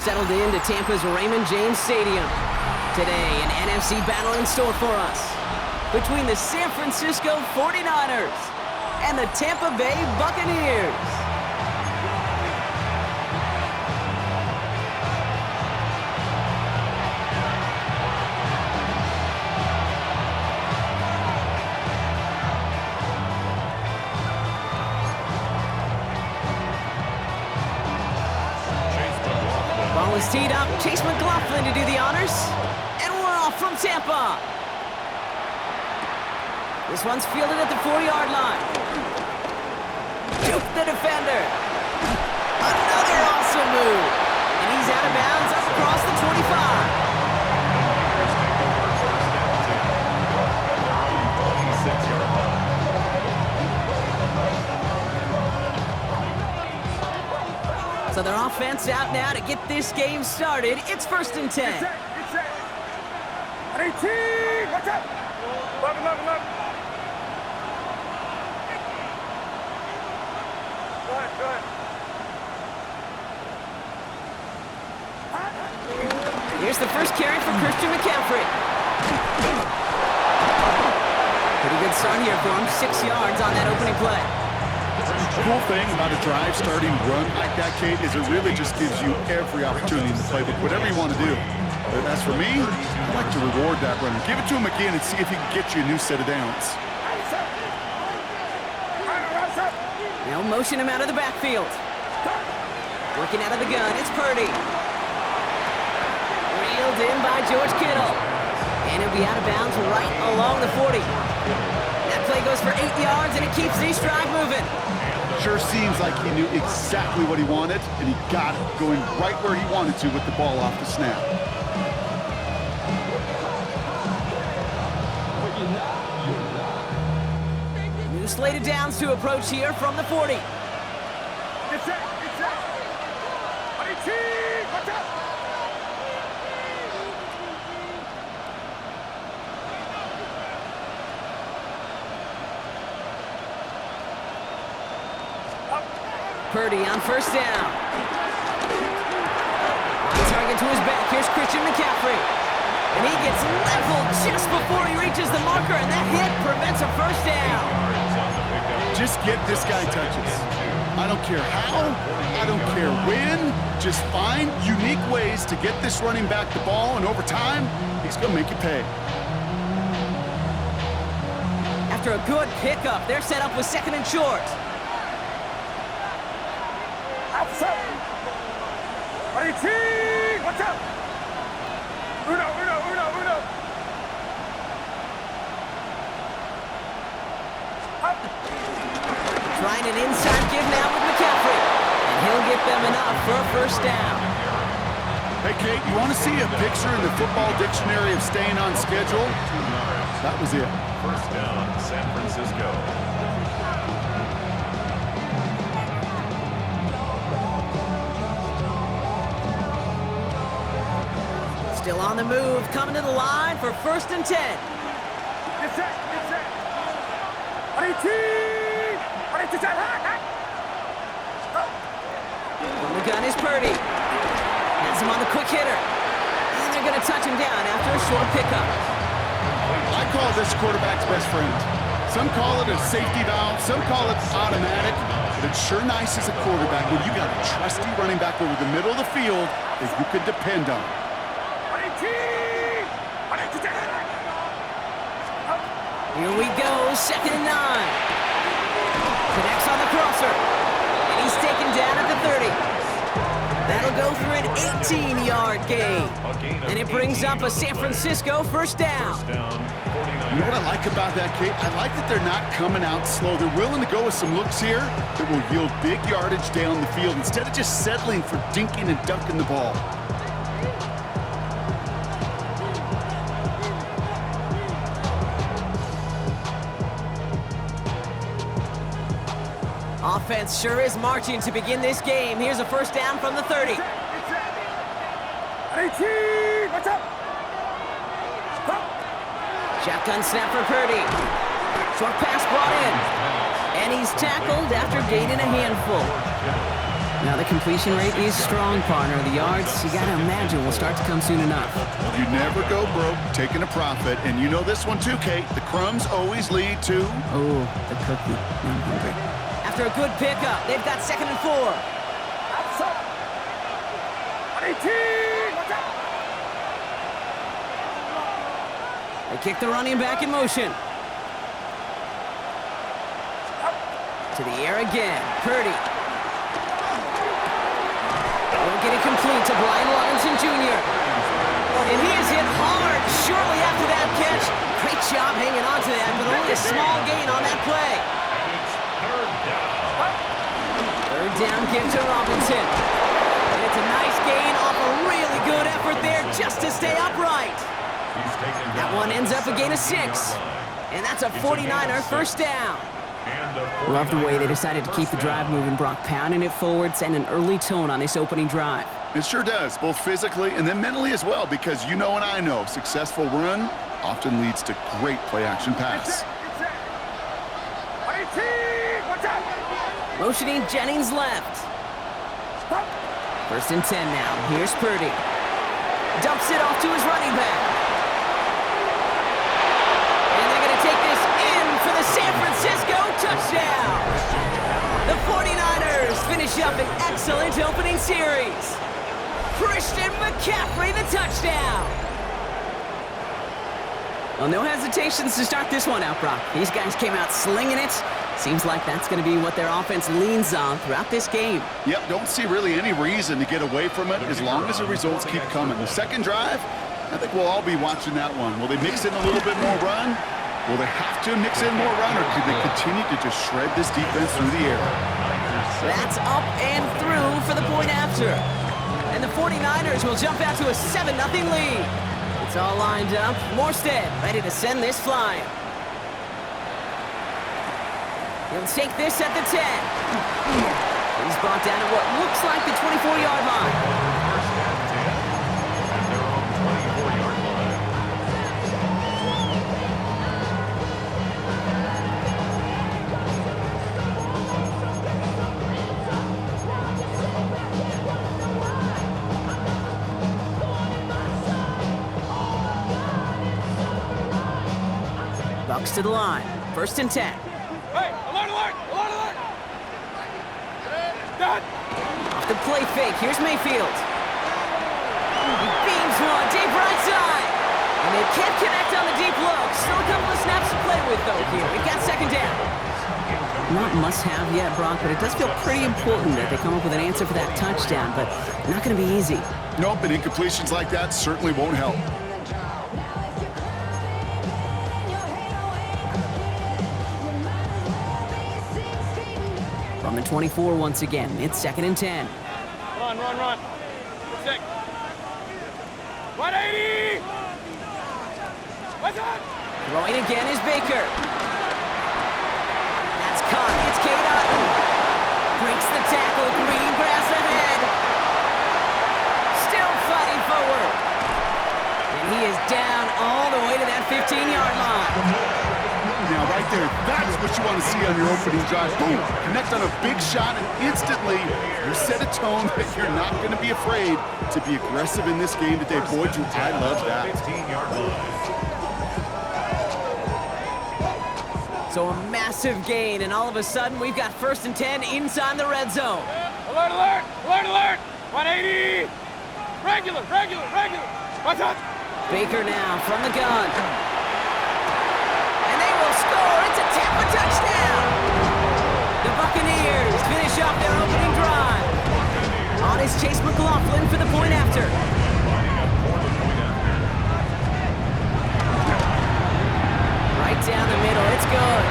Settled into Tampa's Raymond James Stadium. Today, an NFC battle in store for us between the San Francisco 49ers and the Tampa Bay Buccaneers. Ball is teed up. Chase McLaughlin to do the honors. And we're off from Tampa. This one's fielded at the 40-yard line. Juke the defender. Another awesome move. And he's out of bounds up across the 25. So their offense out now to get this game started. It's 1st and 10. It's set. 18. Watch out. 11. Go ahead. Here's the first carry for Christian McCaffrey. Pretty good start here for him. 6 yards on that opening play. The cool thing about a drive starting run like that, Kate, is it really just gives you every opportunity in the playbook, whatever you want to do. But as for me, I like to reward that runner. Give it to him again and see if he can get you a new set of downs. Now motion him out of the backfield. Working out of the gun, it's Purdy. Reeled in by George Kittle. And he'll be out of bounds right along the 40. That play goes for 8 yards, and it keeps the stride moving. Sure seems like he knew exactly what he wanted, and he got it going right where he wanted to with the ball off the snap. New slated downs to approach here from the 40. It's set. 18. Watch out. Purdy on 1st down. Target to his back. Here's Christian McCaffrey. And he gets leveled just before he reaches the marker, and that hit prevents a 1st down. Just get this guy touches. I don't care how, I don't care when. Just find unique ways to get this running back the ball, and over time, he's going to make you pay. After a good pickup, they're set up with 2nd and short. Outside. 18. Watch out. Uno. Trying an inside give now with McCaffrey. And he'll get them enough for a 1st down. Hey, Kate, you want to see a picture in the football dictionary of staying on schedule? That was it. 1st down, San Francisco. Still on the move, coming to the line for 1st and 10. It's set. 18. From the gun is Purdy. Has him on the quick hitter. And they're going to touch him down after a short pickup. I call this quarterback's best friend. Some call it a safety valve, some call it automatic, but it's sure nice as a quarterback when you got a trusty running back over the middle of the field that you could depend on. Here we go, 2nd and 9. Connects on the crosser. And he's taken down at the 30. That'll go for an 18-yard gain. And it brings up a San Francisco 1st down. You know what I like about that, Kate? I like that they're not coming out slow. They're willing to go with some looks here that will yield big yardage down the field instead of just settling for dinking and dunking the ball. Offense sure is marching to begin this game. Here's a 1st down from the 30. 18. Watch out. Shotgun snap for Purdy. Short pass brought in. And he's tackled after gaining a handful. Now the completion rate is strong, partner. The yards, you gotta imagine, will start to come soon enough. You never go broke taking a profit, and you know this one too, Kate. The crumbs always lead to... Oh, the cookie. I'm hungry. After a good pickup, they've got 2nd and 4. Outside. 18. Watch out. They kick the running back in motion. To the air again. Purdy. Won't get it complete to Brian Robinson Jr. And he is hit hard shortly after that catch. Great job hanging on to that, but only a small gain on that play. Third down give to Robinson. And it's a nice gain off a really good effort there just to stay upright. That one ends up a gain of 6. And that's a 49er first down. Love the way they decided to keep the drive moving, Brock, pounding it forward, setting an early tone on this opening drive. It sure does, both physically and then mentally as well, because you know and I know successful run often leads to great play-action pass. 18. Watch out. Motioning Jennings left. 1st and 10 now. Here's Purdy. Dumps it off to his running back. And they're going to take this in for the San Francisco touchdown. The 49ers finish up an excellent opening series. Christian McCaffrey, the touchdown. Well, no hesitations to start this one out, Brock. These guys came out slinging it. Seems like that's going to be what their offense leans on throughout this game. Yep, don't see really any reason to get away from it as long as the results keep coming. The second drive, I think we'll all be watching that one. Will they mix in a little bit more run? Will they have to mix in more run, or could they continue to just shred this defense through the air? That's up and through for the point after. And the 49ers will jump out to a 7-0 lead. It's all lined up. Morstead ready to send this flying. He'll take this at the 10. He's brought down at what looks like the 24-yard line. First and 10 at their own 24-yard line. Bucs to the line. 1st and 10. Hey, alert, alert, alert, alert. Done. Off the play fake. Here's Mayfield. He beams one deep right side. And they can't connect on the deep look. Still a couple of snaps to play with, though, here. We got 2nd down. Not must-have yet, Brock, but it does feel pretty important that they come up with an answer for that touchdown, but not going to be easy. Nope, and incompletions like that certainly won't help. From the 24 once again, it's 2nd and 10. Run, run, run. 6. 180. What's up? Throwing again is Baker. That's caught. It's Cade Otton. Breaks the tackle. Green grass ahead. Still fighting forward. And he is down all the way to that 15-yard line. Now, right there, that's what you want to see on your opening drive. Boom, connect on a big shot, and instantly you set a tone that you're not going to be afraid to be aggressive in this game today. Boy, do I love that. 15-yard line. So a massive gain, and all of a sudden, we've got 1st and 10 inside the red zone. Alert, alert, alert, alert. 180. Regular, regular, regular. What's up? Baker now from the gun. And they will score. It's a Tampa touchdown. The Buccaneers finish off their opening drive. On is Chase McLaughlin for the point after. Right down the middle. It's good.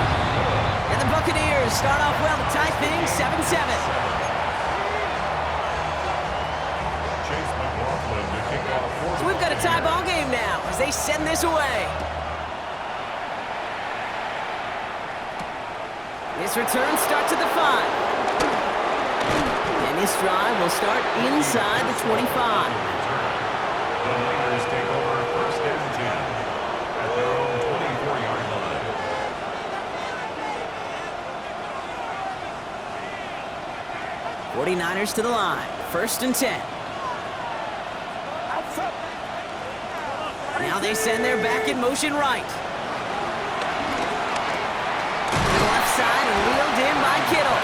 And the Buccaneers start off well to tie things 7-7. Chase McLaughlin to kick off. So we've got a tie ball game now as they send this away. This return starts at the 5. And this drive will start inside the 25. The Niners take over 1st and 10 at their own 24-yard line. 49ers to the line. 1st and 10. Now they send their back in motion right. To the left side and wheeled in by Kittle.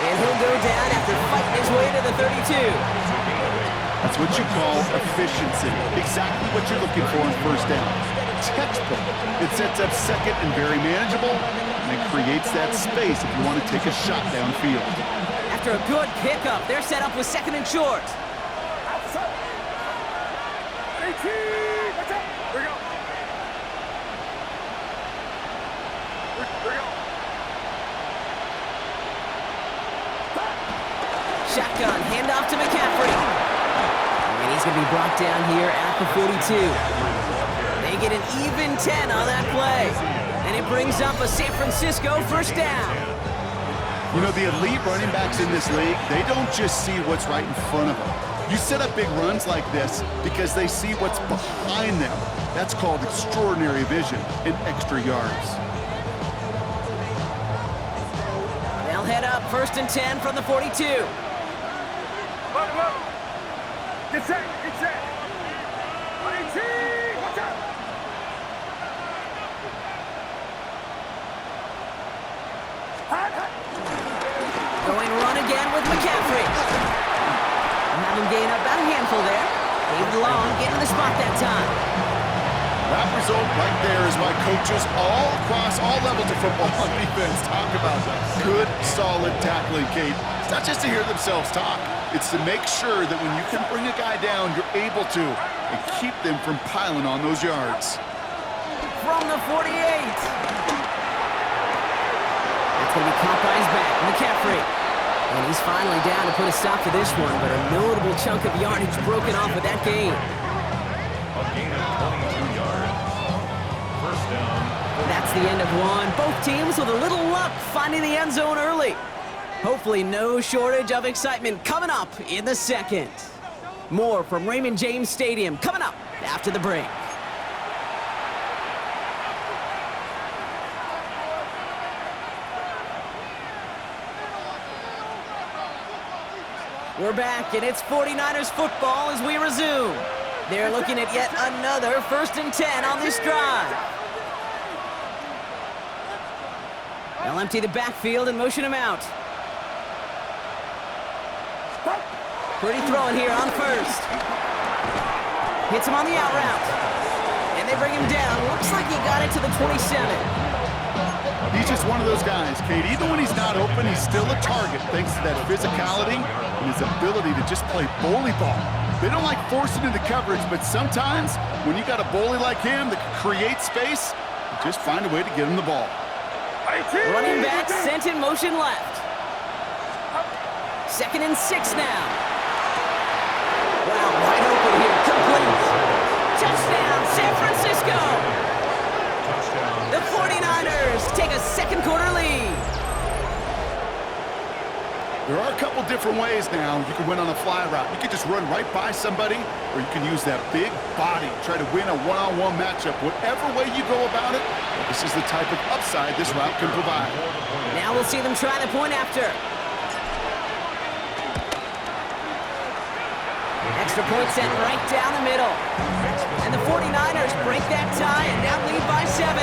And he'll go down after fighting his way to the 32. That's what you call efficiency. Exactly what you're looking for in 1st down. Textbook. It sets up 2nd and very manageable, and it creates that space if you want to take a shot downfield. After a good pickup, they're set up with 2nd and short. Shotgun, handoff to McCaffrey. And he's going to be brought down here at the 42. They get an even 10 on that play. And it brings up a San Francisco 1st down. You know, the elite running backs in this league, they don't just see what's right in front of them. You set up big runs like this because they see what's behind them. That's called extraordinary vision and extra yards. They'll head up 1st and 10 from the 42. Get set, get set. 18, watch out. Going run again with McCaffrey. Have him gain about a handful there. David Long getting the spot that time. That result right there is why coaches all across all levels of football on defense talk about good, solid tackling, Kate. It's not just to hear themselves talk. It's to make sure that when you can bring a guy down, you're able to, and keep them from piling on those yards. From the 48. That's going to be caught by his back, McCaffrey. And he's finally down to put a stop to this one, but a notable chunk of yardage broken off with that gain. A gain of 22 yards. 1st down. That's the end of one. Both teams with a little luck finding the end zone early. Hopefully no shortage of excitement coming up in the 2nd. More from Raymond James Stadium coming up after the break. We're back, and it's 49ers football as we resume. They're looking at yet another 1st and 10 on this drive. They'll empty the backfield and motion him out. Pretty throwing here on 1st. Hits him on the out route. And they bring him down. Looks like he got it to the 27. He's just one of those guys, Kate. Even when he's not open, he's still a target thanks to that physicality and his ability to just play bully ball. They don't like forcing into coverage, but sometimes when you got a bully like him that can create space, you just find a way to get him the ball. Running back sent in motion left. 2nd and 6 now. Wow, wide open here. Complete. Touchdown, San Francisco. The 49ers take a 2nd quarter lead. There are a couple different ways now. You can win on a fly route. You can just run right by somebody, or you can use that big body, try to win a one-on-one matchup. Whatever way you go about it, this is the type of upside this route can provide. Now we'll see them try the point after. Extra point sent right down the middle. And the 49ers break that tie and now lead by 7.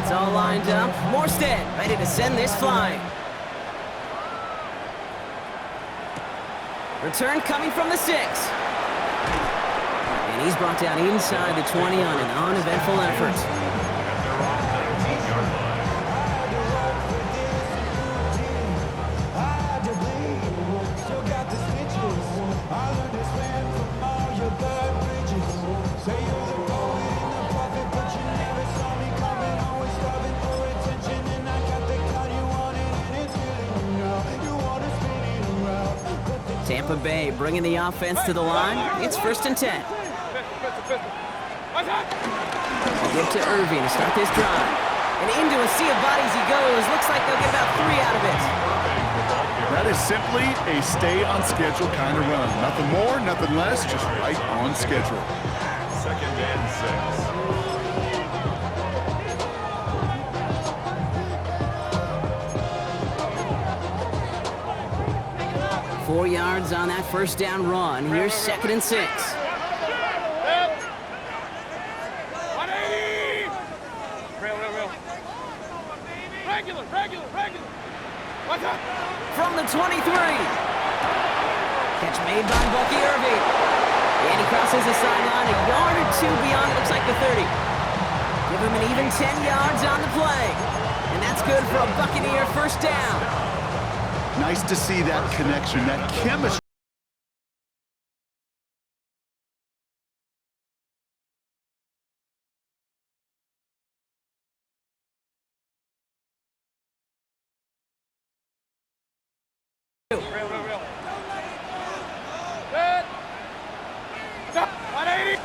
It's all lined up. Morstead ready to send this flying. Return coming from the 6. And he's brought down inside the 20 on an uneventful effort. Tampa Bay bringing the offense to the line. It's 1st and 10. Give to Irving to start this drive. And into a sea of bodies he goes. Looks like they'll get about 3 out of it. That is simply a stay on schedule kind of run. Nothing more, nothing less, just right on schedule. 2nd and 6. 4 yards on that first down run. Here's 2nd and 6. 180! Real. Regular. What's up? From the 23. Catch made by Bucky Irving. And he crosses the sideline a yard or two beyond, it looks like the 30. Give him an even 10 yards on the play. And that's good for a Buccaneer first down. Nice to see that connection, that chemistry. Real. Good. Stop. 180.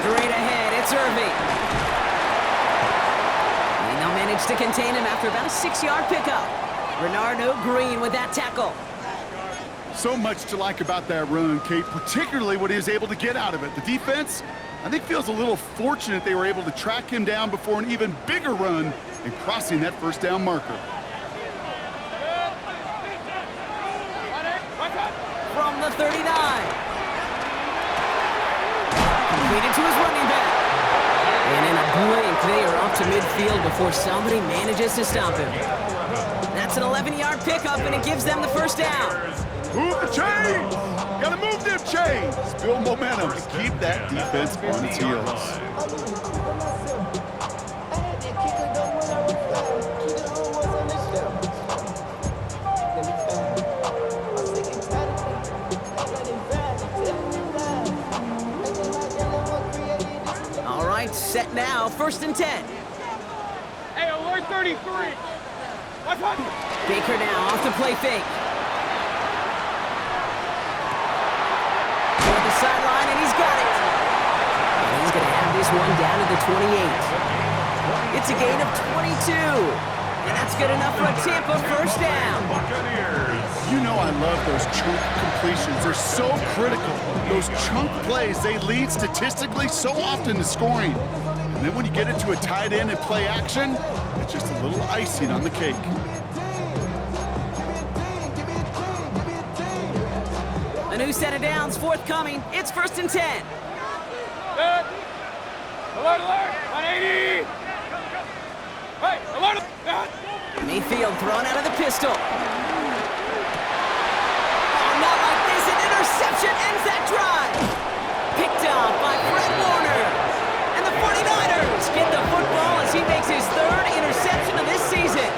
Straight ahead, it's Irving. And they'll manage to contain him after about a 6-yard pickup. Renardo Green with that tackle. So much to like about that run, Kate, particularly what he was able to get out of it. The defense, I think, feels a little fortunate they were able to track him down before an even bigger run and crossing that first down marker. From the 39. Completed to his running back. And in a blink, they are off to midfield before somebody manages to stop him. That's an 11-yard pickup, and it gives them the first down. Move the chains! Gotta move them chains! Build momentum to keep that defense on its heels. All right, set now, 1st and 10. Hey, alert 33. What's up? Baker now off the play fake. Toward the sideline, and he's got it. And he's going to have this one down to the 28. It's a gain of 22. And that's good enough for a Tampa first down. You know I love those chunk completions. They're so critical. Those chunk plays, they lead statistically so often to scoring. And then when you get it to a tight end and play action, it's just a little icing on the cake. A new set of downs forthcoming. It's 1st and 10. Good. Alert. 180. Hey, alert. Mayfield thrown out of the pistol. Oh, not like this. An interception ends that drive. Picked up by Fred Warner. And the 49ers get the football as he makes his 3rd interception of this season.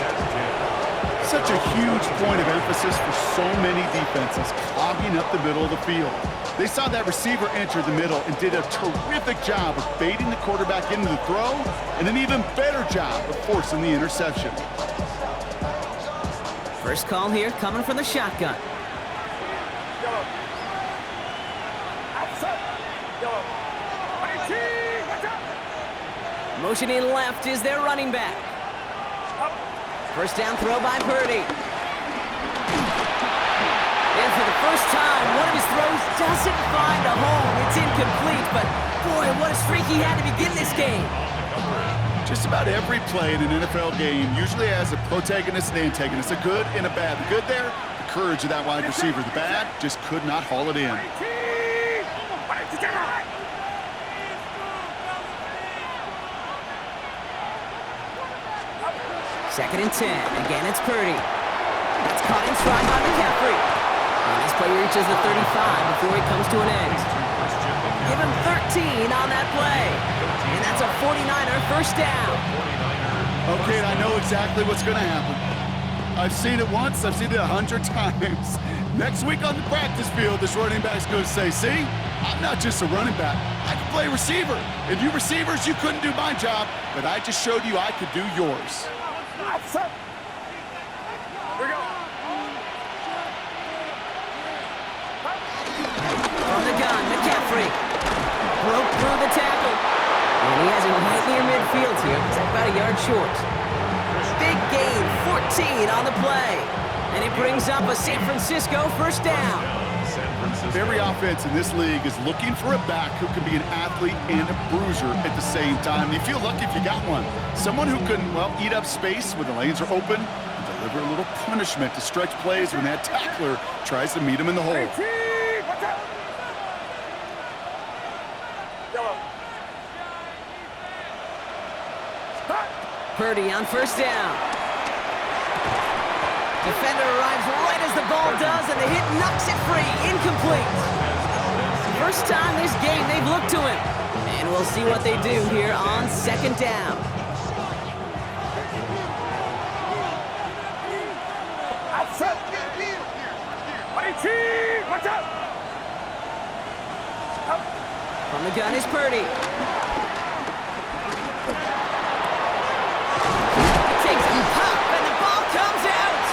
Such a huge point of emphasis for so many defenses, clogging up the middle of the field. They saw that receiver enter the middle and did a terrific job of baiting the quarterback into the throw, and an even better job of forcing the interception. First call here coming from the shotgun. Motioning left is their running back. First down throw by Purdy. And for the first time, one of his throws doesn't find a home. It's incomplete, but boy, what a streak he had to begin this game. Just about every play in an NFL game usually has a protagonist and antagonist, a good and a bad. The good there, the courage of that wide receiver. The bad, just could not haul it in. 2nd and 10. Again, it's Purdy. That's caught in stride by McCaffrey. And this play reaches the 35 before he comes to an end. Give him 13 on that play. And that's a 49er first down. Okay, I know exactly what's going to happen. I've seen it once, I've seen it 100 times. Next week on the practice field, this running back's going to say, see, I'm not just a running back, I can play receiver. And you receivers, you couldn't do my job, but I just showed you I could do yours. Here we go. From the gun, McCaffrey broke through the tackle. And he has it right near midfield here. It's about a yard short. Big gain, 14 on the play. And it brings up a San Francisco first down. Every offense in this league is looking for a back who can be an athlete and a bruiser at the same time. You feel lucky if you got one. Someone who can, well, eat up space when the lanes are open and deliver a little punishment to stretch plays when that tackler tries to meet him in the hole. Purdy on first down. Defender arrives right as the ball does, and the hit knocks it free. Incomplete. First time this game they've looked to him. And we'll see what they do here on second down. From the gun is Purdy. Takes a pop, and the ball comes out.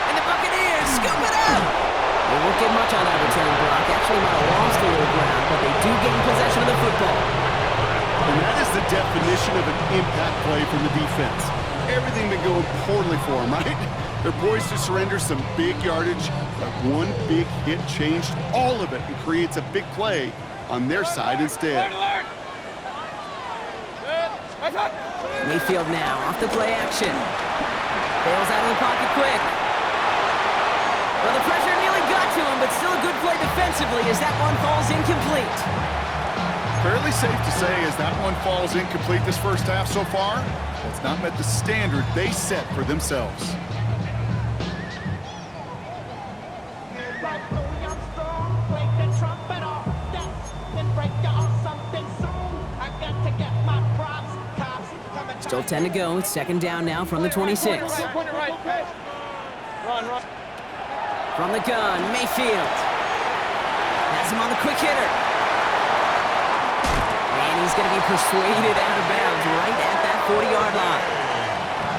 And the Buccaneers scoop it up. They won't get much on that return block. Actually might have lost a little ground, but they do gain possession of the football. And that is the definition of an impact play from the defense. Everything been going poorly for them, right? They're poised to surrender some big yardage, but one big hit changed all of it and creates a big play on their side instead. Mayfield now off the play action. Bails out of the pocket quick. Well, the pressure nearly got to him, but still a good play defensively as that one falls incomplete. Fairly safe to say as that one falls incomplete this first half so far, it's not met the standard they set for themselves. Still 10 to go. It's second down now from the 26. From the gun, Mayfield. Has him on the quick hitter. And he's going to be persuaded out of bounds right at that 40-yard line.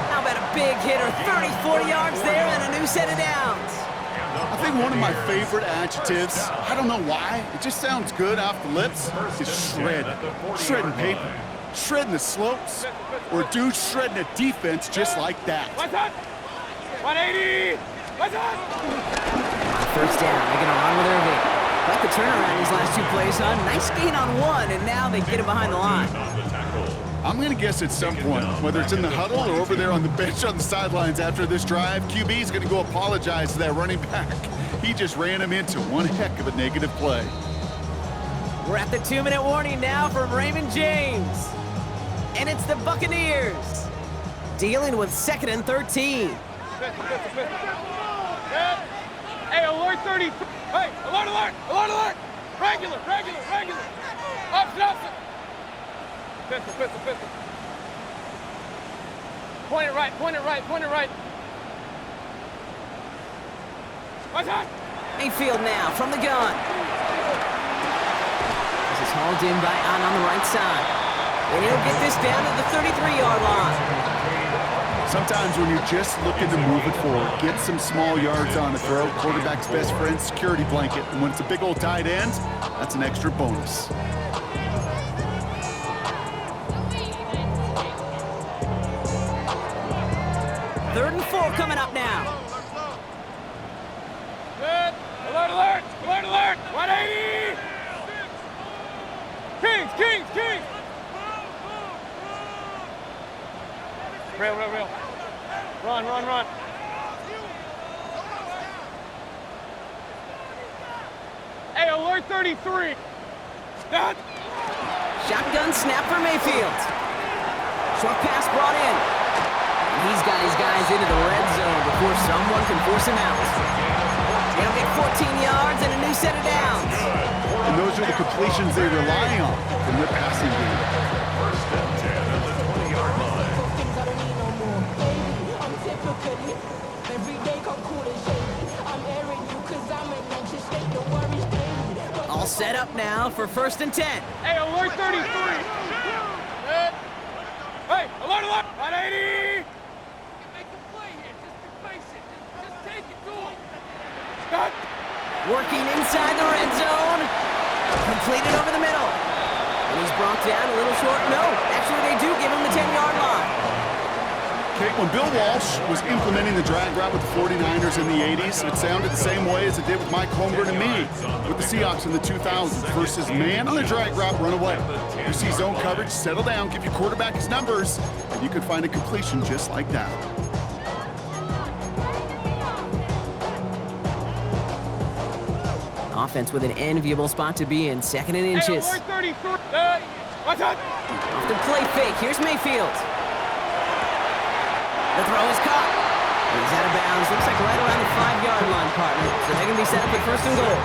How about a big hitter? 30, 40 yards there and a new set of downs. I think one of my favorite adjectives, I don't know why, it just sounds good off the lips, is shred. Shredding paper. Shredding the slopes, or dude shredding a defense just like that. 180! First down, they're going to run with Irving. Quite the turnaround these last two plays, huh? Nice gain on one, and now they get him behind the line. I'm going to guess at some point, whether it's in the huddle or over there on the bench on the sidelines after this drive, QB's going to go apologize to that running back. He just ran him into one heck of a negative play. We're at the 2-minute warning now from Raymond James. And it's the Buccaneers dealing with 2nd and 13. Hey, alert 33. Hey, alert, alert, alert, alert. Regular. Opposite. Pistol. Point it right. What's that? Mayfield now from the gun. This is hauled in by on the right side. And he'll get this down to the 33-yard line. Sometimes when you're just looking to move it forward, get some small yards on the throw, quarterback's best friend, security blanket. And when it's a big old tight end, that's an extra bonus. Third and 4 coming up now. Good. Alert. 180. Kings. Real. Run. Hey, alert 33. Done. Shotgun snap for Mayfield. Short pass brought in. And he's got his guys into the red zone before someone can force him out. He'll get 14 yards and a new set of downs. And those are the completions they rely on from the passing game. First and 10 at the 20-yard line. All set up now for 1st and 10. Hey, alert 33. Good. Hey, alert. 180. Make a play here. Just replace it. Just take it to him. Done. Working inside the red zone. Completed over the middle. And he's brought down a little short. No, actually they do give him the 10-yard line. Okay, when Bill Walsh was implementing the drag route with the 49ers in the 80s, it sounded the same way as it did with Mike Holmgren and me with the Seahawks in the 2000s. Versus man on the drag route, run away. You see zone coverage, settle down, give your quarterback his numbers, and you could find a completion just like that. Offense with an enviable spot to be in, 2nd and inches. Hey, 33. Watch out. Off the play fake, here's Mayfield. The throw is caught. He's out of bounds, looks like right around the 5-yard line, partner. So they're going to be set up at 1st and goal.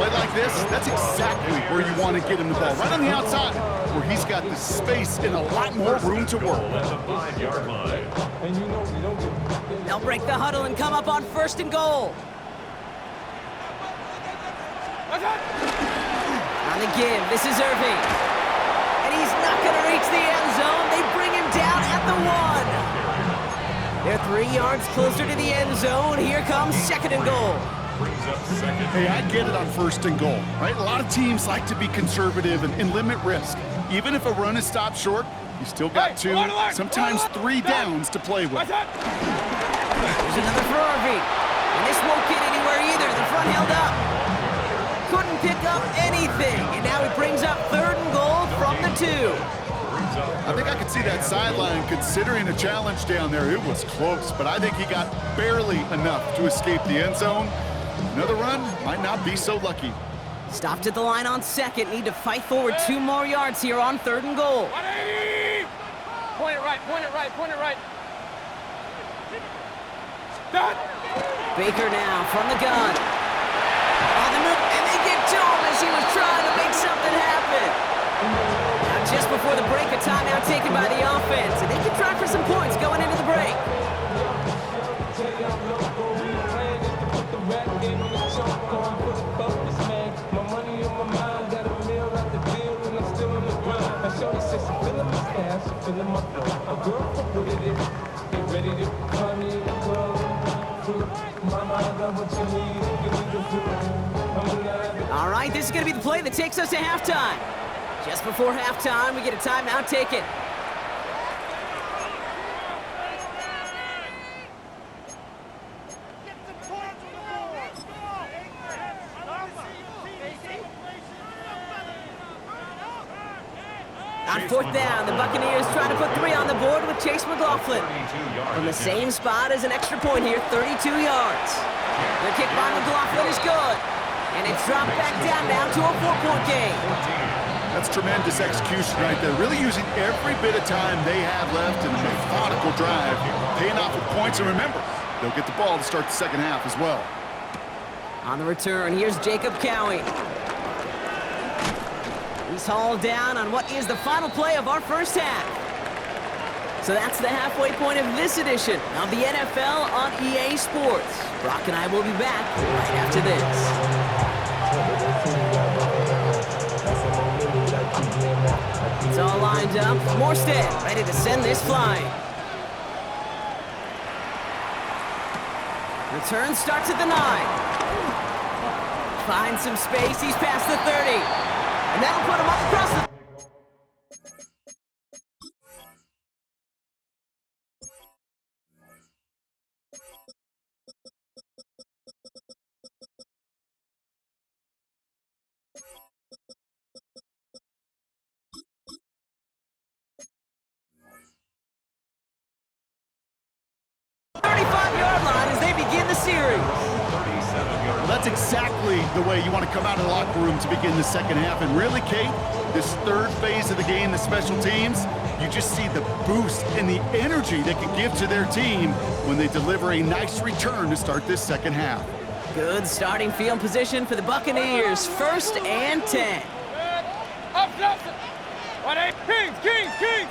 Play like this, that's exactly where you want to get him the ball. Right on the outside, where he's got the space and a lot more room to work. At the 5-yard line. They'll break the huddle and come up on 1st and goal. Watch out. On the give, this is Irving. And he's not going to reach the end zone. They bring him down at the 1. They're 3 yards closer to the end zone. Here comes 2nd and goal. Brings up 2nd. Hey, I get it on 1st and goal, right? A lot of teams like to be conservative and limit risk. Even if a run is stopped short, you still got 2, sometimes 3 downs to play with. Watch out. There's another for Irving. And this won't get anywhere either. The front held up. Couldn't pick up anything. And now he brings up 3rd and goal from the 2. I think I could see that sideline considering a challenge down there. It was close, but I think he got barely enough to escape the end zone. Another run might not be so lucky. Stopped at the line on 2nd. Need to fight forward 2 more yards here on 3rd and goal. 180. Point it right, point it right, point it right. Done. Baker now from the gun. On the move, and they get to him as he was trying to make something happen. Now just before the break, a timeout taken by the offense, and they can try for some points going into the break. All right, this is going to be the play that takes us to halftime. Just before halftime, we get a timeout taken. On 4th down, the Buccaneers trying to put 3 on the board with Chase McLaughlin. From the same spot as an extra point here, 32 yards. The kick by McLaughlin is good. And it's dropped back down now to a 4-point game. That's tremendous execution right there. Really using every bit of time they have left in a methodical drive. Paying off with points, and remember, they'll get the ball to start the 2nd half as well. On the return, here's Jacob Cowie. He's hauled down on what is the final play of our 1st half. So that's the halfway point of this edition of the NFL on EA Sports. Brock and I will be back right after this. It's all lined up. Morstead ready to send this flying. Return starts at the 9. Finds some space. He's past the 30. And that'll put him up across the... Well, that's exactly the way you want to come out of the locker room to begin the 2nd half. And really, Kate, this 3rd phase of the game, the special teams, you just see the boost and the energy they can give to their team when they deliver a nice return to start this 2nd half. Good starting field position for the Buccaneers. 1st and 10. Up, up. 1-8. Kings.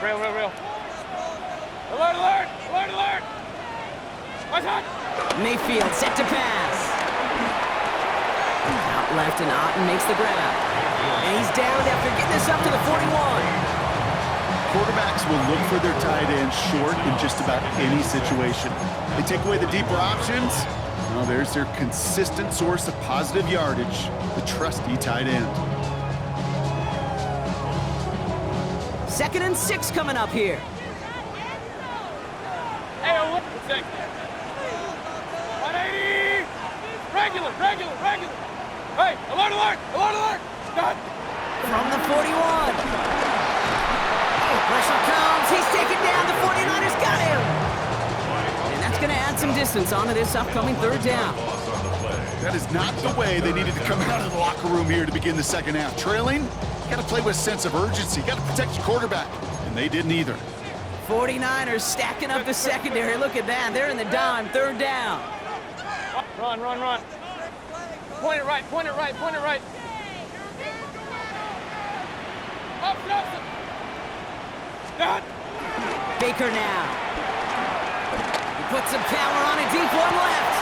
Real. Alert, alert. Watch out. Mayfield set to pass. Out left and Otten makes the grab. And he's down after getting this up to the 41. Quarterbacks will look for their tight end short in just about any situation. They take away the deeper options. Well, there's their consistent source of positive yardage, the trusty tight end. 2nd and 6 coming up here. Hey, 180. Regular. Hey, alert. Done. From the 41. Pressure comes. He's taken down. The 49ers got him. And that's going to add some distance onto this upcoming 3rd down. That is not the way they needed to come out of the locker room here to begin the second half. Trailing, you got to play with a sense of urgency. You got to protect your quarterback, and they didn't either. 49ers stacking up the secondary. Look at that. They're in the dime. Third down. Run, run, run. Point it right, point it right, point it right. Up, up. Done. Baker now. He puts some power on a deep one left.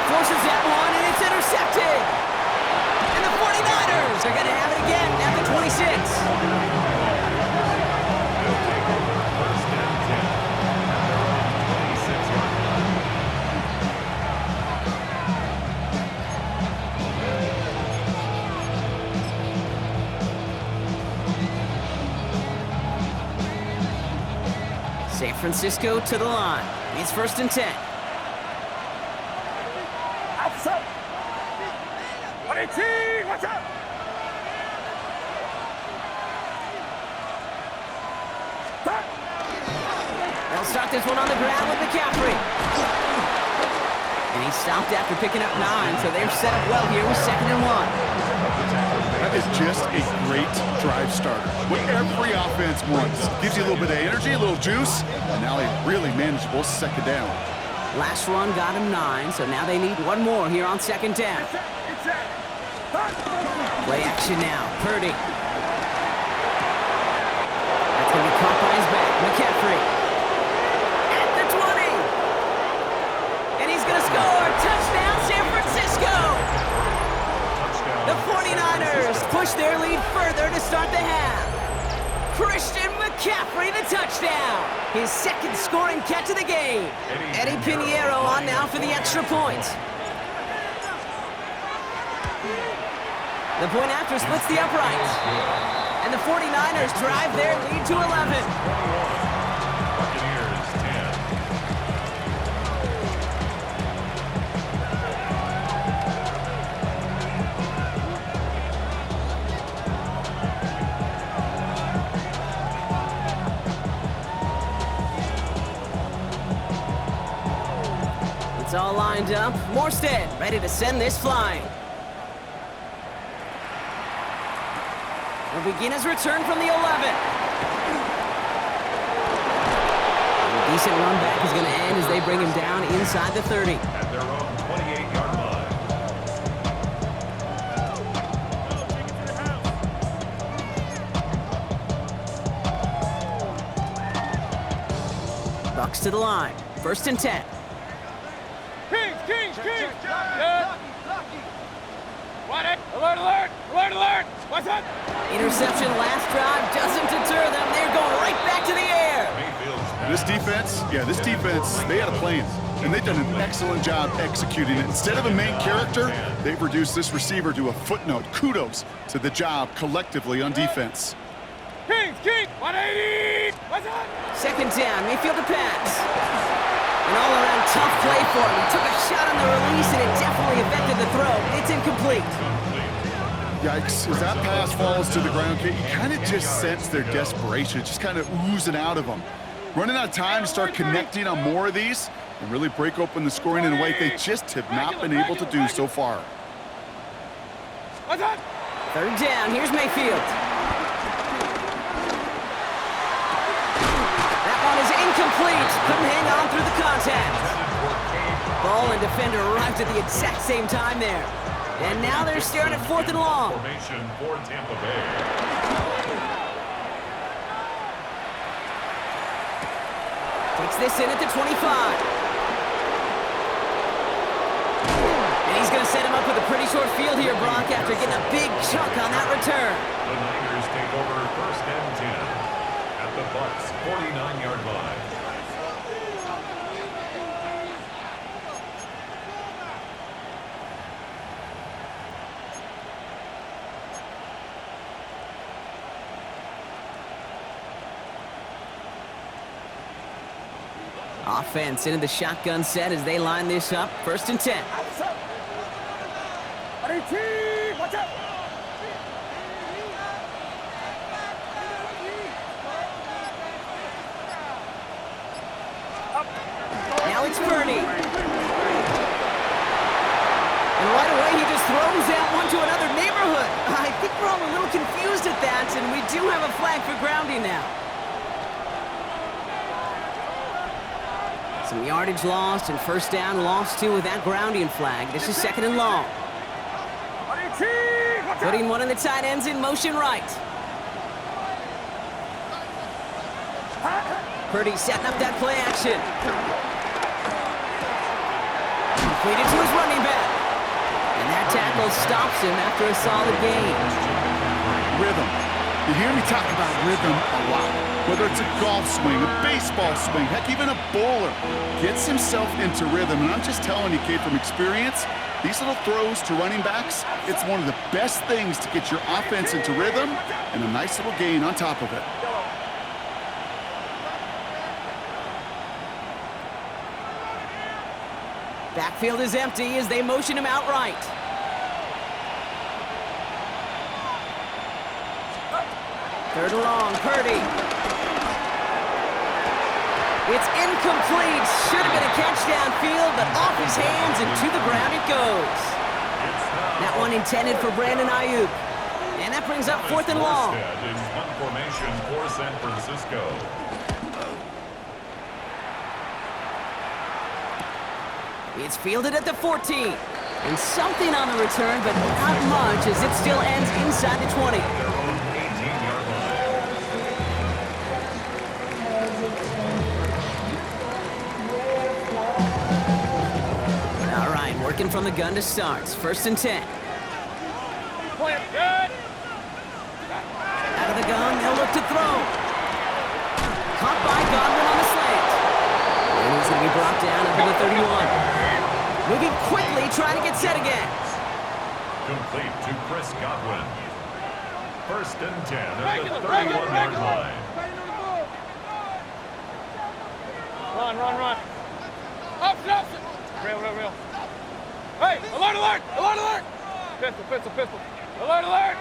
Forces that one, and it's intercepted. And the 49ers are going to have it again at the 26. San Francisco to the line. It's 1st and 10. Outside. 118, watch out. They'll start this one on the ground with McCaffrey. And he stopped after picking up 9, so they're set up well here with 2nd and 1. That is just a great drive starter. What every offense wants. Gives you a little bit of energy, a little juice, and now a really manageable second down. Last run got him 9, so now they need one more here on 2nd down. Play action now. Purdy. That's going to be caught by his back. McCaffrey. At the 20. And he's going to score. Touchdown, San Francisco. The 49ers push their lead further to start the half. Christian McCaffrey, the touchdown. His 2nd scoring catch of the game. Eddie Pinheiro on now for the extra point. The point after splits the uprights. And the 49ers drive their lead to 11. It's all lined up. Morstead ready to send this flying. Will begin his return from the 11. And a decent run back is going to end as they bring him down inside the 30. At their own 28-yard line. Bucs to the line. 1st and 10. Kings, Kings, Kings. Good. Alert, alert, alert, alert. What's up? Interception last drive doesn't deter them. They're going right back to the air. This defense, they had a plan, and they've done an excellent job executing it. Instead of a main character, they've reduced this receiver to a footnote. Kudos to the job collectively on defense. Kings, Kings. 180. What's up? 2nd down, Mayfield to pass. An all-around tough play for him. He took a shot on the release, and it definitely affected the throw. It's incomplete. Yikes, as that pass falls to the ground, you kind of just sense their desperation. It's just kind of oozing out of them. Running out of time to start connecting on more of these and really break open the scoring in a way they just have not been able to do so far. What's up? 3rd down, here's Mayfield. That one is incomplete. Couldn't hang on through the contact. Ball and defender arrived at the exact same time there. And now they're staring at 4th and long. Formation for Tampa Bay. Takes this in at the 25. And he's going to set him up with a pretty short field here, Brock, after getting a big chunk on that return. The Niners take over 1st and 10 at the Bucs 49-yard line. Offense into the shotgun set as they line this up. 1st and 10. Outside. 118. Watch out. Up. Now it's Purdy. And throws that one to another neighborhood. I think we're all a little confused at that, and we do have a flag for grounding now. Some yardage lost and first down lost too with that grounding flag. This is second and long. Putting one of the tight ends in motion right. Purdy setting up that play action. Completed to his running back. And that tackle stops him after a solid gain. Rhythm. You hear me talk about rhythm a lot. Whether it's a golf swing, a baseball swing, heck, even a bowler gets himself into rhythm. And I'm just telling you, kid, from experience, these little throws to running backs, it's one of the best things to get your offense into rhythm and a nice little gain on top of it. Backfield is empty as they motion him outright. Third and long, Purdy. It's incomplete. Should have been a catch downfield, but off his hands and to the ground it goes. That one intended for Brandon Ayuk. And that brings up fourth and long. In punt formation for San Francisco. It's fielded at the 14. And something on the return, but not much as it still ends inside the 20. Their own 18-yard line. All right, working from the gun to start. First and 10. Out of the gun, they'll look to throw. Caught by Godwin on the slant. And he's going to be brought down up to the 31. Moving quickly, trying to get set again. Complete to Chris Godwin. First and 10 at the 31-yard line. Run. Option. Real. Hey, alert! Pistol. Alert!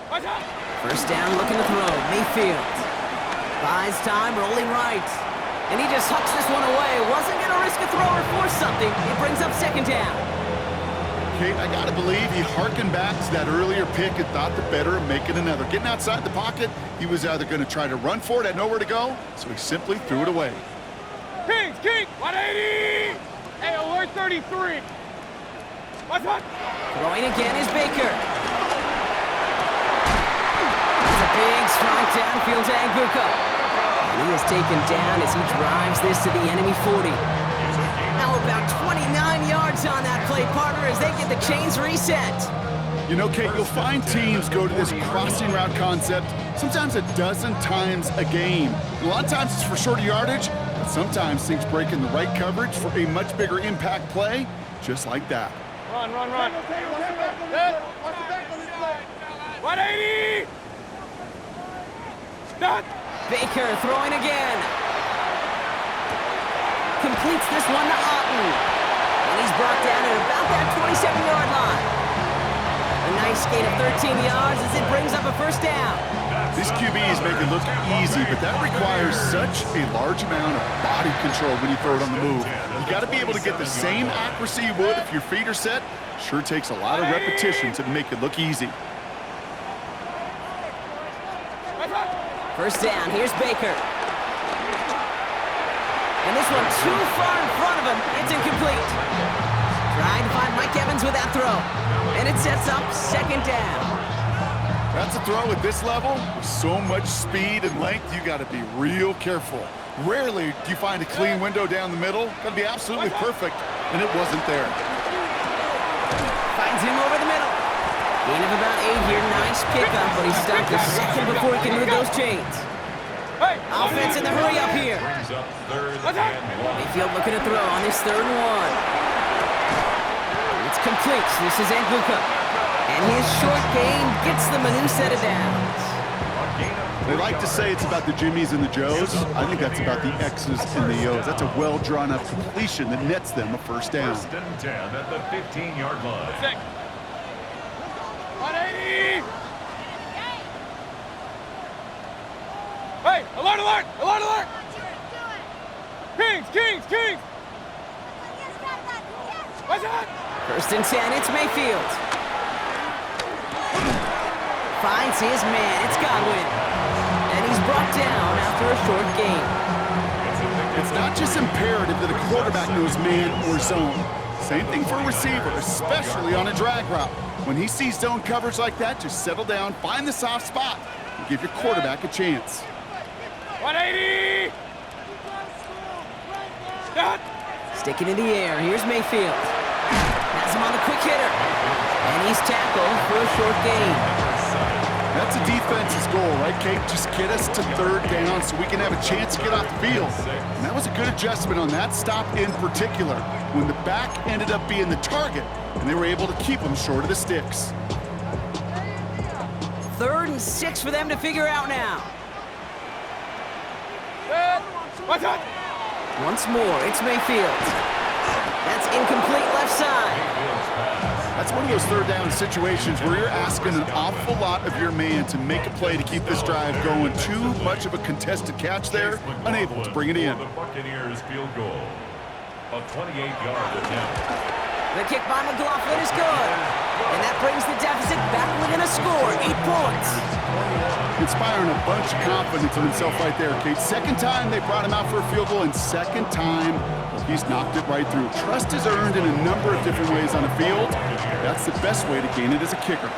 Watch out! First down, looking to throw. Mayfield. Buys time, rolling right. And he just hucks this one away. Wasn't going to risk a throw or force something. It brings up second down. Kate, I got to believe he harkened back to that earlier pick and thought the better of making another. Getting outside the pocket, he was either going to try to run for it, had nowhere to go, so he simply threw it away. King, 180! Hey, alert 33! Watch out! Throwing again is Baker. It's a big strike downfield to Anguka. And he is taken down as he drives this to the enemy 40. Now about 29 yards on that play, partner, as they get the chains reset. You know, Kate, you'll find teams go to this crossing route concept sometimes a dozen times a game. A lot of times it's for shorter yardage, but sometimes things break in the right coverage for a much bigger impact play, just like that. Run. Good. 180! Stop! Baker throwing again. Completes this one to Otten. And he's brought down at about that 27-yard line. A nice gain of 13 yards as it brings up a first down. These QBs make it look easy, but that requires such a large amount of body control when you throw it on the move. You got to be able to get the same accuracy you would if your feet are set. Sure takes a lot of repetition to make it look easy. First down, here's Baker. And this one too far in front of him. It's incomplete. Trying to find Mike Evans with that throw. And it sets up second down. That's a throw at this level. With so much speed and length, you got to be real careful. Rarely do you find a clean window down the middle. Got to be absolutely perfect, and it wasn't there. Finds him over the middle. Gain of about 8 here. Nice pickup, but he stopped a second before he can move those chains. Offense in the hurry up here. Mayfield looking to throw on this third and one. It's complete. This is Anguka. And his short gain gets them a new set of downs. They like to say it's about the Jimmies and the Joes. I think that's about the X's and the O's. That's a well-drawn-up completion that nets them a first down. First and 10 at the 15-yard line. 180! Hey, alert! Kings! Watch out! First and 10, it's Mayfield. finds his man. It's Godwin. And he's brought down after a short gain. It's not just imperative that a quarterback knows man or zone. Same thing for a receiver, especially on a drag route. When he sees zone coverage like that, just settle down, find the soft spot, and give your quarterback a chance. 180! Stop! Sticking in the air. Here's Mayfield. Has him on the quick hitter. And he's tackled for a short gain. That's a defense's goal, right, Kate? Just get us to third down so we can have a chance to get off the field. And that was a good adjustment on that stop in particular, when the back ended up being the target, and they were able to keep him short of the sticks. 3rd and 6 for them to figure out now. Good. What's up? Once more, it's Mayfield. That's incomplete left side. That's one of those third down situations where you're asking an awful lot of your man to make a play to keep this drive going. Too much of a contested catch there, unable to bring it in. The Buccaneers field goal. A 28-yard attempt. The kick by McLaughlin is good. And that brings the deficit back within a score, 8 points. Inspiring a bunch of confidence in himself right there, Kate. Second time they brought him out for a field goal, and second time he's knocked it right through. Trust is earned in a number of different ways on the field. That's the best way to gain it as a kicker.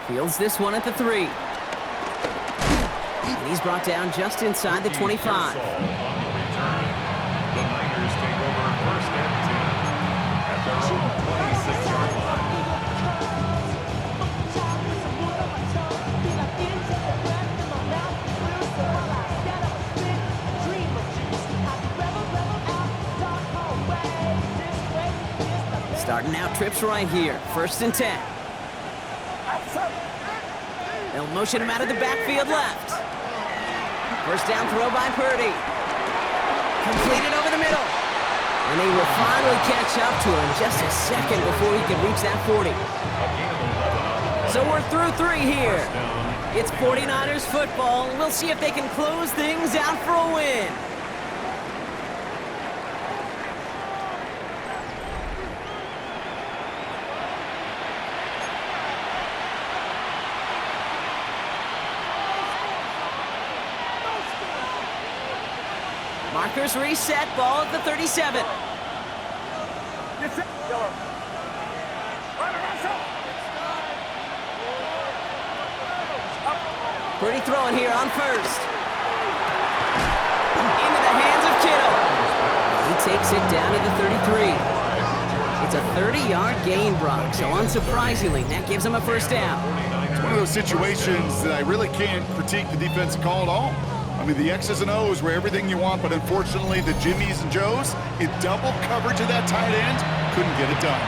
Fields this one at the 3. And he's brought down just inside the 25. The Niners take over 1st and 10 at their own 26-yard line. Starting out trips right here. 1st and 10. They'll motion him out of the backfield left. 1st down throw by Purdy. Completed over the middle. And they will finally catch up to him just a second before he can reach that 40. So we're through 3 here. It's 49ers football. We'll see if they can close things out for a win. Markers reset, ball at the 37. Pretty throwing here on 1st. Into the hands of Kittle. He takes it down to the 33. It's a 30-yard gain, Brock, so unsurprisingly, that gives him a 1st down. It's one of those situations that I really can't critique the defensive call at all. I mean, the X's and O's were everything you want, but unfortunately, the Jimmies and Joes, in double coverage of that tight end, couldn't get it done.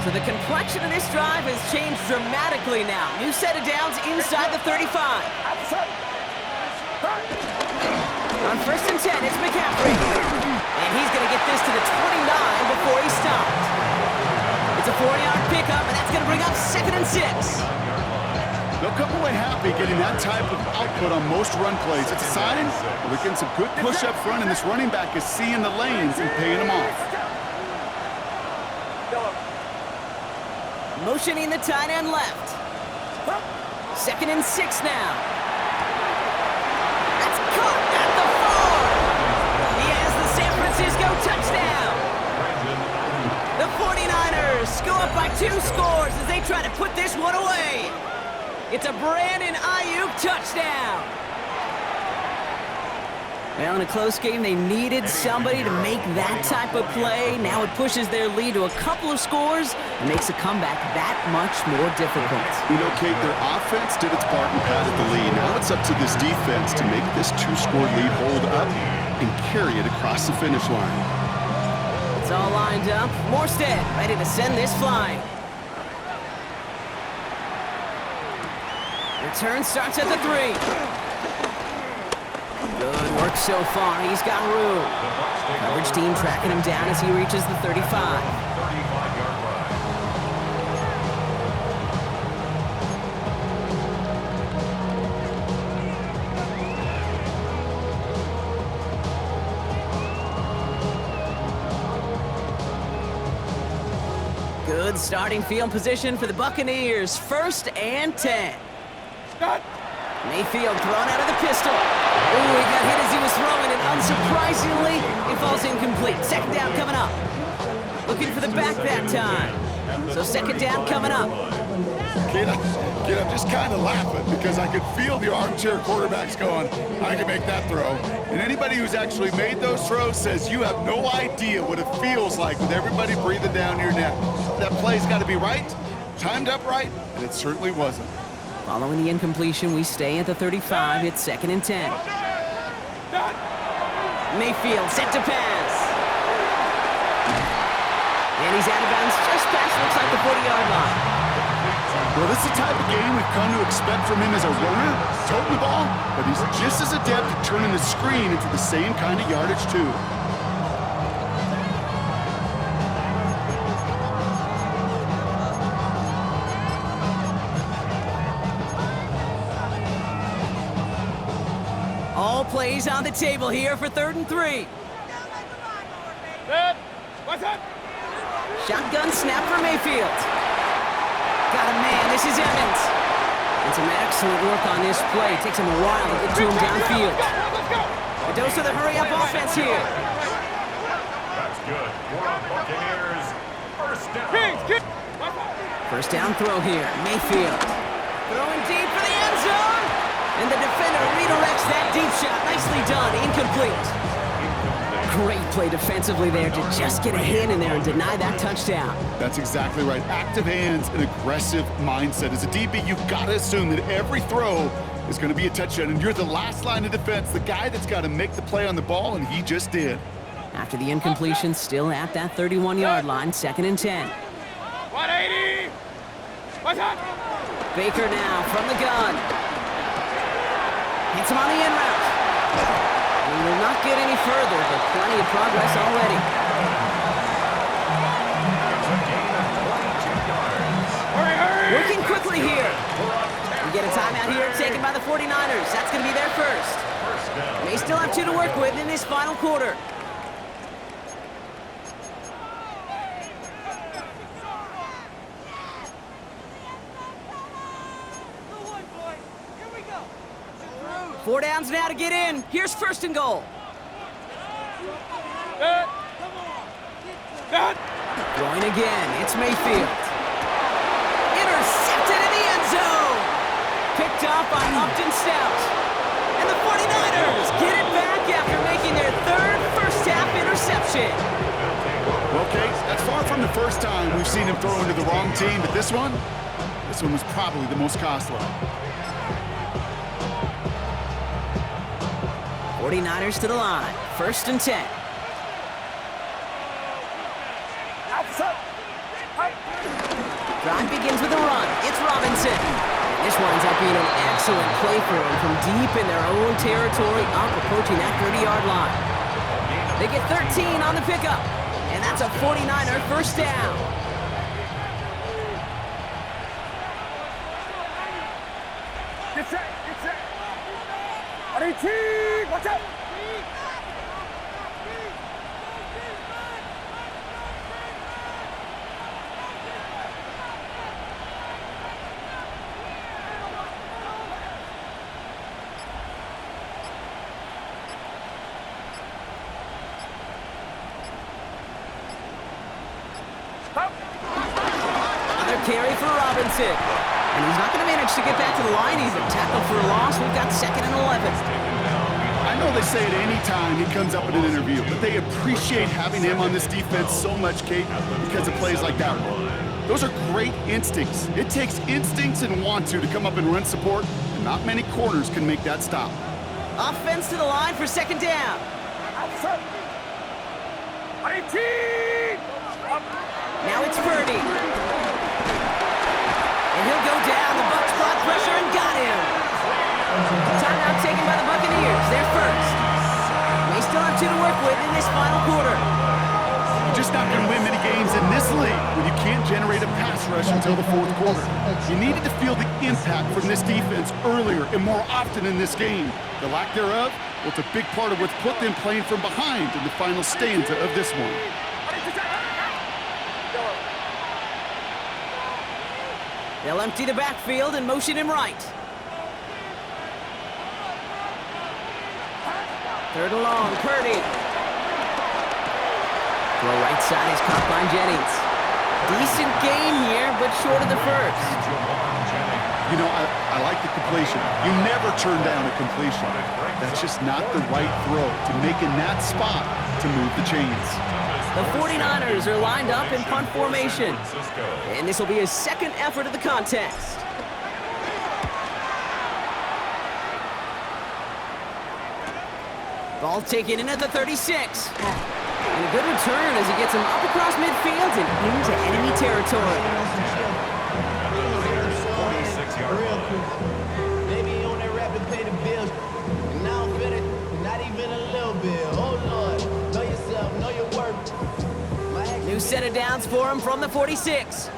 So the complexion of this drive has changed dramatically now. New set of downs inside the 35. On 1st and 10, it's McCaffrey. And he's going to get this to the 29 before he stopped. It's a 4-yard pickup, and that's going to bring up 2nd and 6. They'll come away happy getting that type of output on most run plays. It's a sign that we're getting some good push up front, and this running back is seeing the lanes and paying them off. Motioning the tight end left. 2nd and 6 now. That's caught at the 4. He has the San Francisco touchdown. The 49ers go up by 2 scores as they try to put this one away. It's a Brandon Ayuk touchdown. Well, in a close game, they needed somebody to make that type of play. Now it pushes their lead to a couple of scores and makes a comeback that much more difficult. You know, Kate, their offense did its part and padded the lead. Now it's up to this defense to make this 2-score lead hold up and carry it across the finish line. It's all lined up. Morstead ready to send this flying. Return starts at the 3. Good work so far. He's got room. Coverage team tracking him down as he reaches the 35. Good starting field position for the Buccaneers. 1st and 10. Done. Mayfield thrown out of the pistol. Ooh, he got hit as he was throwing, and unsurprisingly, it falls incomplete. 2nd down coming up. Looking for the back that time. So 2nd down coming up. Kid, I'm just kind of laughing because I could feel the armchair quarterbacks going, I can make that throw. And anybody who's actually made those throws says you have no idea what it feels like with everybody breathing down your neck. That play's got to be right, timed up right, and it certainly wasn't. Following the incompletion, we stay at the 35. It's 2nd and 10. Done. Mayfield set to pass. And he's out of bounds just past, looks like the 40-yard line. Well, this is the type of game we've come to expect from him as a runner, toting the ball, but he's just as adept at turning the screen into the same kind of yardage, too. All plays on the table here for 3rd and 3. Good. What's up? Shotgun snap for Mayfield. Got a man, this is Evans. And some excellent work on this play. Takes him a while to get to him downfield. Let's go. A dose of the hurry-up offense here. That's good. For the Buccaneers. 1st down. Kings, kick. What's up? 1st down throw here. Mayfield. Throwing deep for the end zone. And the defender redirects that deep shot. Nicely done. Incomplete. Great play defensively there to just get a hand in there and deny that touchdown. That's exactly right. Active hands and aggressive mindset. As a DB, you've got to assume that every throw is going to be a touchdown, and you're the last line of defense, the guy that's got to make the play on the ball, and he just did. After the incompletion, still at that 31-yard line, 2nd and 10. 180. What's up? Baker now from the gun. Hits him on the in route. We will not get any further, but plenty of progress already. It's a gain of 22 yards. Hurry. Working quickly here. We get a timeout here taken by the 49ers. That's going to be their first. 1st down. They still have 2 to work with in this final quarter. Good one, boy. Here we go. 4 downs now to get in. Here's 1st and goal. Done. Done. Throwing again. It's Mayfield. Intercepted in the end zone. Picked off by Upton Stout. And the 49ers get it back after making their 3rd first-half interception. Well, Kate, that's far from the first time we've seen him throw into the wrong team, but this one was probably the most costly. 49ers to the line. 1st and 10. Drive begins with a run. It's Robinson. This winds up being an excellent play for him from deep in their own territory, up approaching that 30-yard line. They get 13 on the pickup, and that's a 49er 1st down. Get set. Get set. 180. Watch out. Another carry for Robinson. And he's not going to manage to get back to the line either. Tackle for a loss. We've got 2nd and 11. I know they say it any time he comes up in an interview, but they appreciate having him on this defense so much, Kate, because of plays like that one. Those are great instincts. It takes instincts and want to come up and run support, and not many corners can make that stop. Offense to the line for 2nd down. 180. Now it's Purdy. And he'll go down. The Bucs brought pressure and got him. Timeout taken by the Buccaneers. They're first. They still have 2 to work with in this final quarter. You're just not going to win many games in this league when you can't generate a pass rush until the 4th quarter. You needed to feel the impact from this defense earlier and more often in this game. The lack thereof, well, it's a big part of what's put them playing from behind in the final stanza of this one. They'll empty the backfield and motion him right. Third and long, Purdy. Throw right side is caught by Jennings. Decent gain here, but short of the first. You know, I like the completion. You never turn down a completion. That's just not the right throw to make in that spot to move the chains. The 49ers are lined up in punt formation. And this will be his second effort of the contest. Ball taken in at the 36. And a good return as he gets him up across midfield and into enemy territory. Maybe on that rapid pay the bills. And now I'm finished, not even a little bit. Oh Lord, know yourself, know your worth. New set of downs for him from the 46.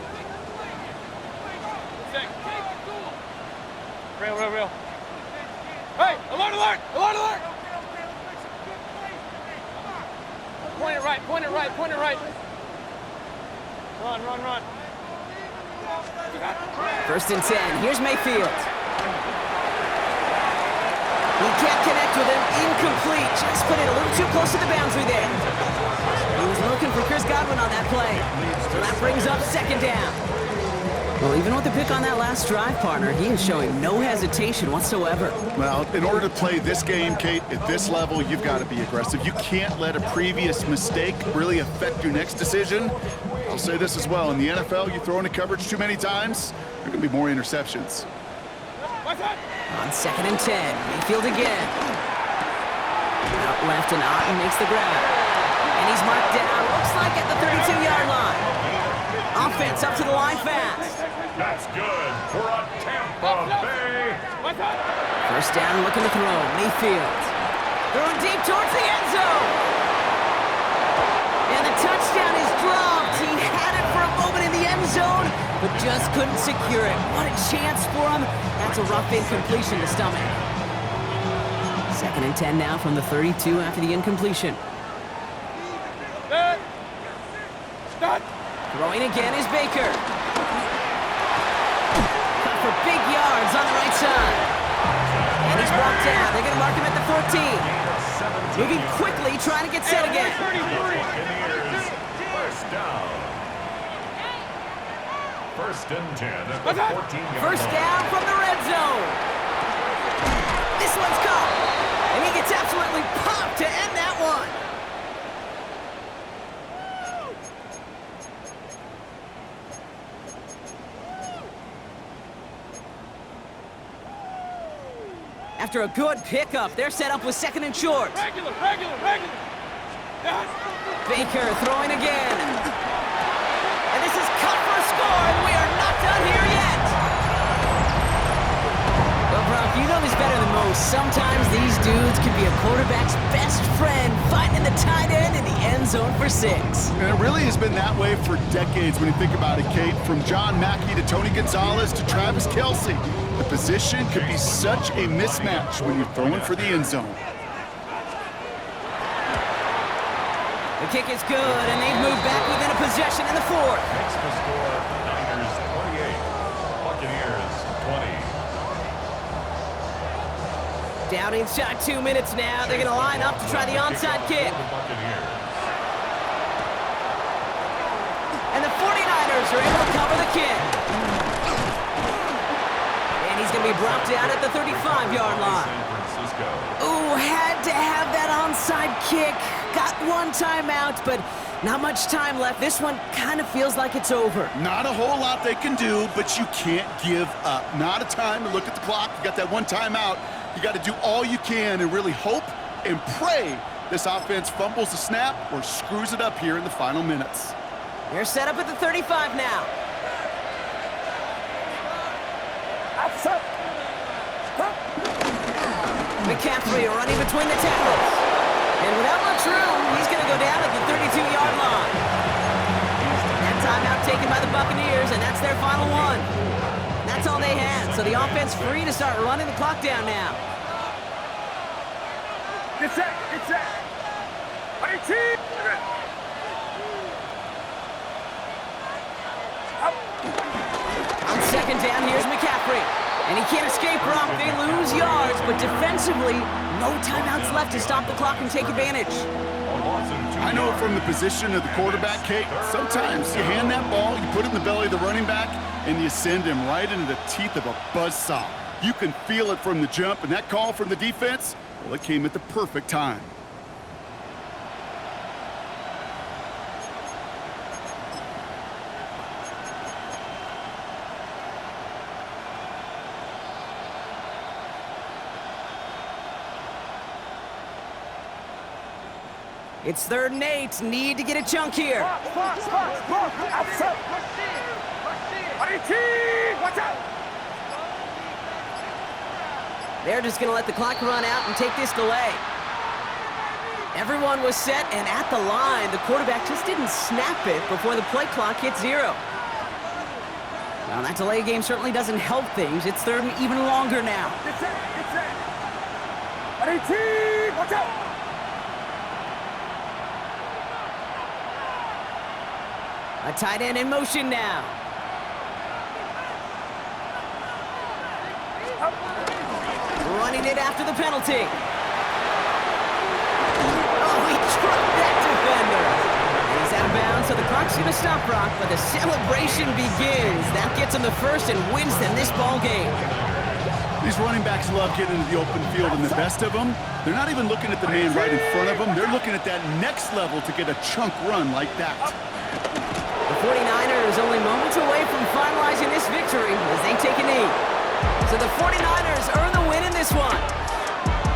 Real. Hey, alert, alert, alert, alert! Point it right. Run. First and 10. Here's Mayfield. He can't connect with him. Incomplete. Just put it a little too close to the boundary there. He was looking for Chris Godwin on that play. So that brings up second down. Well, even with the pick on that last drive, partner, he is showing no hesitation whatsoever. Well, in order to play this game, Kate, at this level, you've got to be aggressive. You can't let a previous mistake really affect your next decision. I'll say this as well. In the NFL, you throw into coverage too many times, there are going to be more interceptions. On second and 10, Mayfield again. Out left and Otten makes the grab. And he's marked down, looks like at the 32-yard line. Offense up to the line fast. That's good for a Tampa Bay. First down, looking to throw. Mayfield throwing deep towards the end zone. And the touchdown is dropped. He had it for a moment in the end zone, but just couldn't secure it. What a chance for him. That's a rough incompletion to stomach. Second and 10 now from the 32 after the incompletion. Throwing again is Baker. Cut for big yards on the right side. And he's brought down. They're going to mark him at the 14. Moving quickly, trying to get set again. First down. First and 10 at the 14-yard First line. down from the red zone. This one's caught. And he gets absolutely popped to end that one. After a good pickup, they're set up with second and short. Regular. Baker throwing again. And this is cut for a score, and we are not done here yet. Well, Brock, you know this better than most. Sometimes these dudes can be a quarterback's best friend, finding the tight end in the end zone for 6. And it really has been that way for decades when you think about it, Kate. From John Mackey to Tony Gonzalez to Travis Kelce. The position could be such a mismatch when you're throwing for the end zone. The kick is good, and they've moved back within a possession in the fourth. Makes the score Niners 28, Buccaneers 20. Down inside 2 minutes now. They're going to line up to try the onside kick. And the 49ers are able to cover the kick. And he's going to be brought down at the 35-yard line. Ooh, had to have that onside kick. Got one timeout, but not much time left. This one kind of feels like it's over. Not a whole lot they can do, but you can't give up. Not a time to look at the clock. You got that one timeout. You got to do all you can and really hope and pray this offense fumbles the snap or screws it up here in the final minutes. They're set up at the 35 now. McCaffrey running between the tackles. And without much room, he's going to go down at the 32-yard line. That timeout taken by the Buccaneers, and that's their final one. That's all they had, so the offense free to start running the clock down now. Get set. 18. On second down, here's McCaffrey. And he can't escape, Brock. They lose yards, but defensively, no timeouts left to stop the clock and take advantage. I know from the position of the quarterback, Kate, sometimes you hand that ball, you put it in the belly of the running back, and you send him right into the teeth of a buzzsaw. You can feel it from the jump, and that call from the defense, well, it came at the perfect time. It's 3rd and 8. Need to get a chunk here. Watch out! They're just going to let the clock run out and take this delay. Everyone was set, and at the line, the quarterback just didn't snap it before the play clock hit 0. Now, that delay game certainly doesn't help things. It's 3rd and even longer now. Get set! Watch out! A tight end in motion now. Running it after the penalty. Oh, he trucked that defender. And he's out of bounds, so the clock's going to stop, Brock, but the celebration begins. That gets them the first and wins them this ball game. These running backs love getting into the open field, and the best of them, they're not even looking at the man right in front of them. They're looking at that next level to get a chunk run like that. The 49ers only moments away from finalizing this victory as they take a knee. So the 49ers earn the win in this one.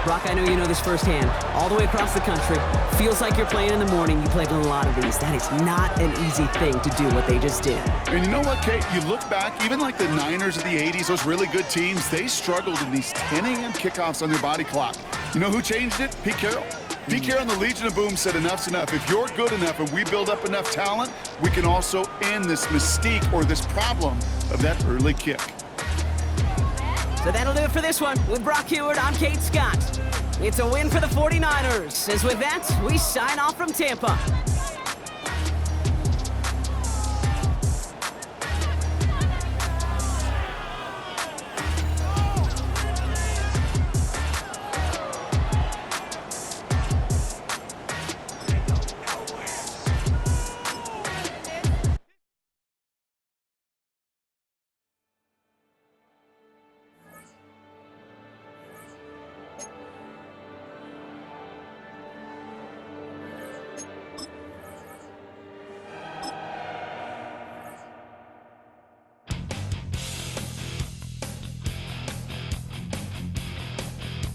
Brock, I know you know this firsthand. All the way across the country. Feels like you're playing in the morning. You played in a lot of these. That is not an easy thing to do what they just did. And you know what, Kate? You look back, even like the Niners of the 80s, those really good teams, they struggled in these 10 a.m. kickoffs on their body clock. You know who changed it? Pete Carroll. Pete Carroll and the Legion of Boom said enough's enough. If you're good enough and we build up enough talent, we can also end this mystique or this problem of that early kick. So that'll do it for this one. With Brock Heward, I'm Kate Scott. It's a win for the 49ers. As with that, we sign off from Tampa.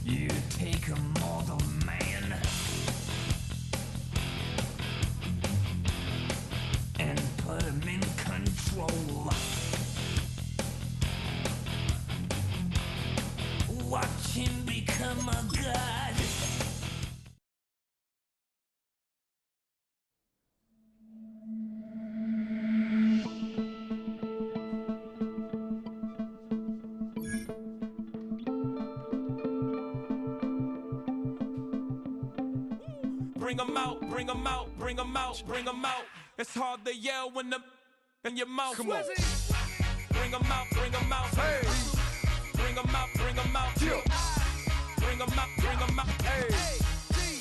You take a mortal man and put him in control. Watch him become a god. Bring 'em out, bring 'em out, bring 'em out, bring 'em out. It's hard to yell when the in your mouth. Come on. Bring 'em out, bring 'em out. Hey. Bring 'em out, bring 'em out. Yeah. Bring 'em out, bring 'em out. Hey.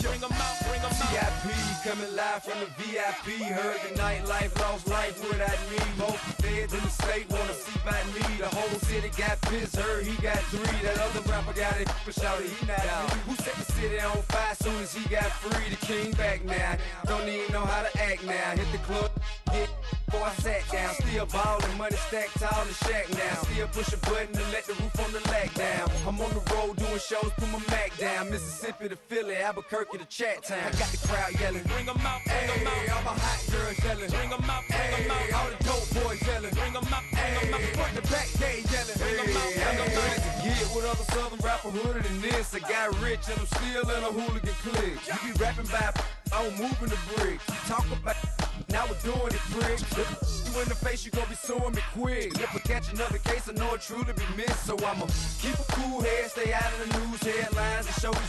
Bring 'em out, bring 'em out. VIP coming live from the VIP. Heard the nightlife, lost life without me. Most feds in the state wanna see by me. The whole city got pissed, heard he got 3. That other rapper got it, but shouted he not out. Who set the city on fire soon as he got free? The king back now, don't even know how to act now. Hit the club, hit before I sat down. Still ballin', money stacked tall in shack now. Still push a button to let the roof on the lag down. I'm on the road doing shows, put my Mac down. Mississippi to Philly, Albuquerque to Chat Town. I got the crowd yelling. Bring 'em out, bring 'em Hey, out. all my hot girls yelling. Bring 'em out, bring 'em Hey, out. all the dope boys yelling. Bring 'em out, bring 'em out. Hey, front to back, they yelling. Bring 'em out, bring 'em out. To get with other southern rapper hooded than this. I got rich and I'm still in a hooligan clique. You be rapping by, I'm moving the brick. You talk about, now we're doing it, prick. You in the face, you gon' be suing me quick. If I catch another case, I know it truly be missed. So I'ma keep a cool head, stay out of the news headlines, and show these